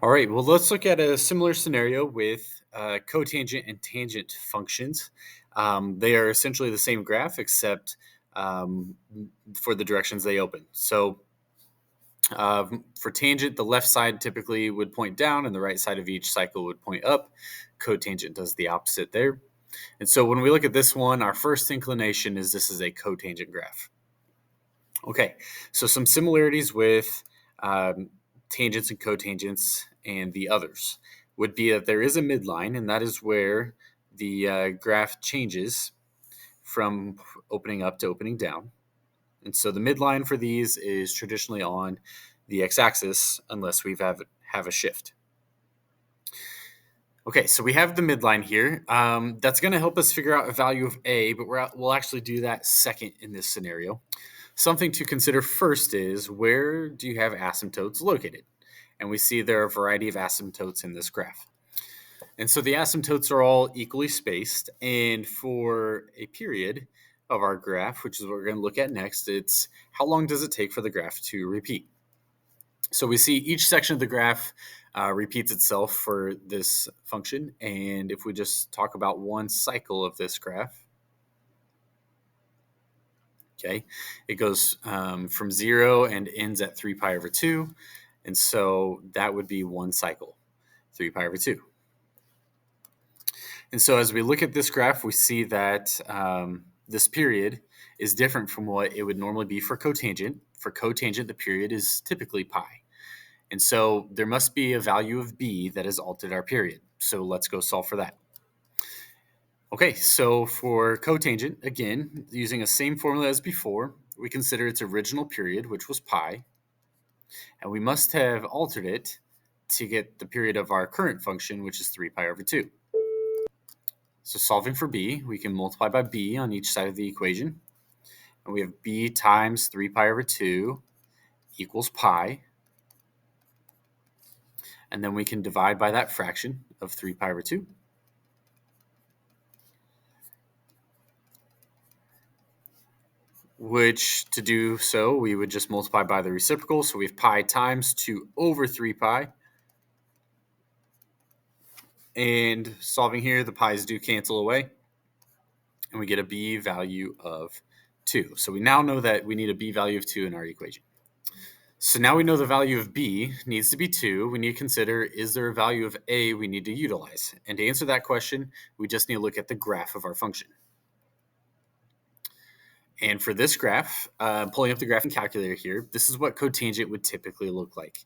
All right, well, let's look at a similar scenario with cotangent and tangent functions. They are essentially the same graph, except for the directions they open. So for tangent, the left side typically would point down, and the right side of each cycle would point up. Cotangent does the opposite there. And so when we look at this one, our first inclination is this is a cotangent graph. Okay, so some similarities with tangents and cotangents and the others would be that there is a midline, and that is where the graph changes from opening up to opening down. And so the midline for these is traditionally on the x-axis unless we have a shift. Okay, so we have the midline here. That's going to help us figure out a value of a, but we'll actually do that second in this scenario. Something to consider first is, where do you have asymptotes located? And we see there are a variety of asymptotes in this graph. And so the asymptotes are all equally spaced. And for a period of our graph, which is what we're going to look at next, it's how long does it take for the graph to repeat? So we see each section of the graph repeats itself for this function. And if we just talk about one cycle of this graph, okay, it goes from 0 and ends at 3 pi over 2. And so that would be one cycle, 3 pi over 2. And so as we look at this graph, we see that this period is different from what it would normally be for cotangent. For cotangent, the period is typically pi. And so there must be a value of b that has altered our period. So let's go solve for that. Okay, so for cotangent, again, using the same formula as before, we consider its original period, which was pi, and we must have altered it to get the period of our current function, which is 3 pi over 2. So solving for b, we can multiply by b on each side of the equation, and we have b times 3 pi over 2 equals pi, and then we can divide by that fraction of 3 pi over 2. Which, to do so, we would just multiply by the reciprocal. So we have pi times 2 over 3 pi. And solving here, the pi's do cancel away. And we get a b value of 2. So we now know that we need a b value of 2 in our equation. So now we know the value of b needs to be 2. We need to consider, is there a value of a we need to utilize? And to answer that question, we just need to look at the graph of our function. And for this graph, pulling up the graphing calculator here, this is what cotangent would typically look like.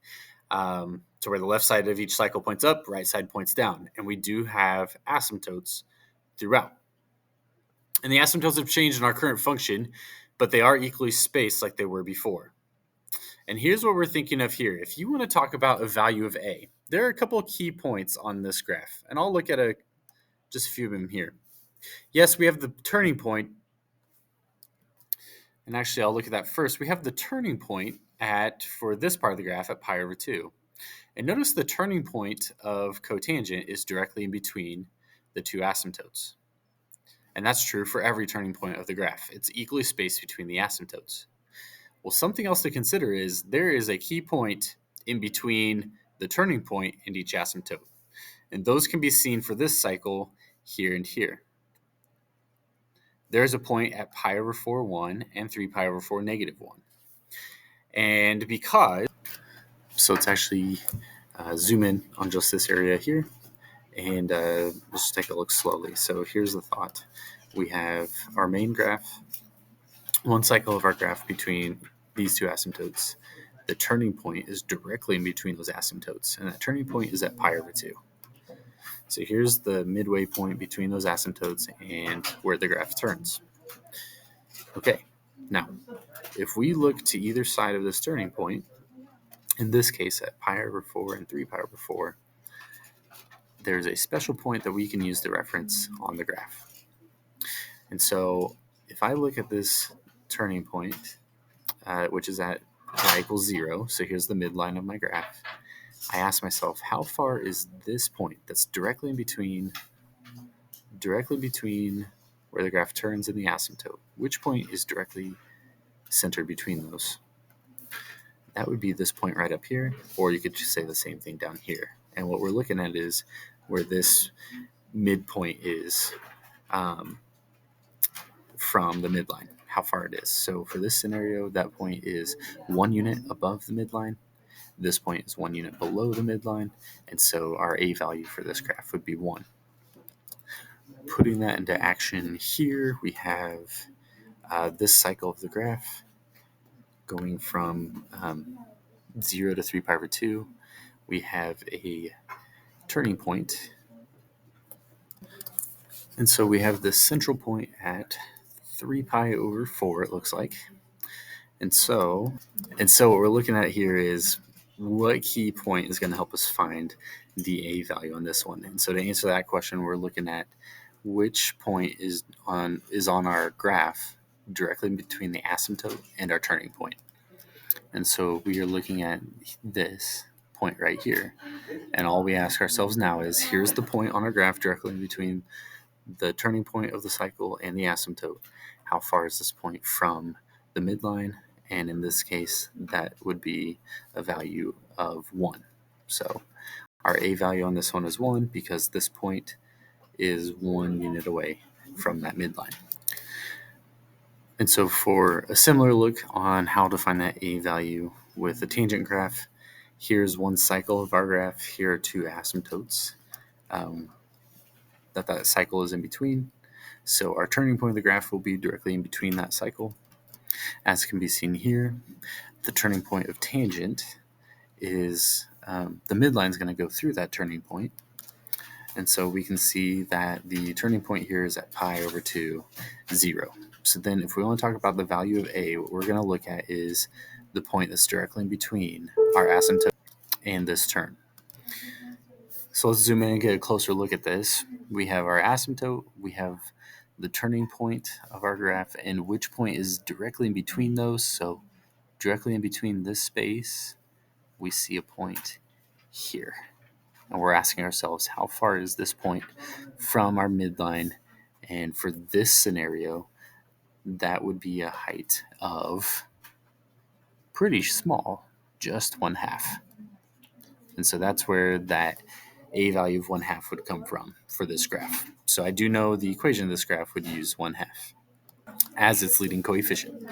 So where the left side of each cycle points up, right side points down. And we do have asymptotes throughout. And the asymptotes have changed in our current function, but they are equally spaced like they were before. And here's what we're thinking of here. If you want to talk about a value of a, there are a couple of key points on this graph. And I'll look at just a few of them here. Yes, we have the turning point. And actually, I'll look at that first. We have the turning point for this part of the graph at pi over 2. And notice the turning point of cotangent is directly in between the two asymptotes. And that's true for every turning point of the graph. It's equally spaced between the asymptotes. Well, something else to consider is there is a key point in between the turning point and each asymptote. And those can be seen for this cycle here and here. There's a point at pi over 4, 1, and 3 pi over 4, negative 1. And so let's actually zoom in on just this area here, and let's take a look slowly. So here's the thought. We have our main graph, one cycle of our graph between these two asymptotes. The turning point is directly in between those asymptotes, and that turning point is at pi over 2. So here's the midway point between those asymptotes and where the graph turns. Okay, now, if we look to either side of this turning point, in this case at pi over 4 and 3 pi over 4, there's a special point that we can use to reference on the graph. And so if I look at this turning point, which is at pi equals 0, so here's the midline of my graph, I ask myself, how far is this point that's directly in between where the graph turns and the asymptote? Which point is directly centered between those? that would be this point right up here, or you could just say the same thing down here. And what we're looking at is where this midpoint is from the midline, how far it is. So for this scenario, that point is 1 unit above the midline. This point is 1 unit below the midline, and so our A value for this graph would be 1. Putting that into action here, we have this cycle of the graph going from 0 to 3 pi over 2. We have a turning point, and so we have this central point at 3 pi over 4, it looks like. And so what we're looking at here is what key point is going to help us find the A value on this one. And so to answer that question, we're looking at which point is on our graph directly between the asymptote and our turning point. And so we are looking at this point right here. And all we ask ourselves now is, here's the point on our graph directly between the turning point of the cycle and the asymptote. How far is this point from the midline? And in this case, that would be a value of 1. So our A value on this one is 1 because this point is 1 unit away from that midline. And so for a similar look on how to find that A value with a tangent graph, here's one cycle of our graph. Here are 2 asymptotes that cycle is in between. So our turning point of the graph will be directly in between that cycle. As can be seen here, the turning point of tangent is the midline is going to go through that turning point. And so we can see that the turning point here is at pi over 2, 0. So then if we want to talk about the value of A, what we're going to look at is the point that's directly in between our asymptote and this turn. So let's zoom in and get a closer look at this. We have our asymptote, we have the turning point of our graph, and which point is directly in between those. So directly in between this space, we see a point here. And we're asking ourselves, how far is this point from our midline? And for this scenario, that would be a height of pretty small, just 1/2. And so that's where that A value of 1/2 would come from for this graph. So I do know the equation of this graph would use 1/2 as its leading coefficient.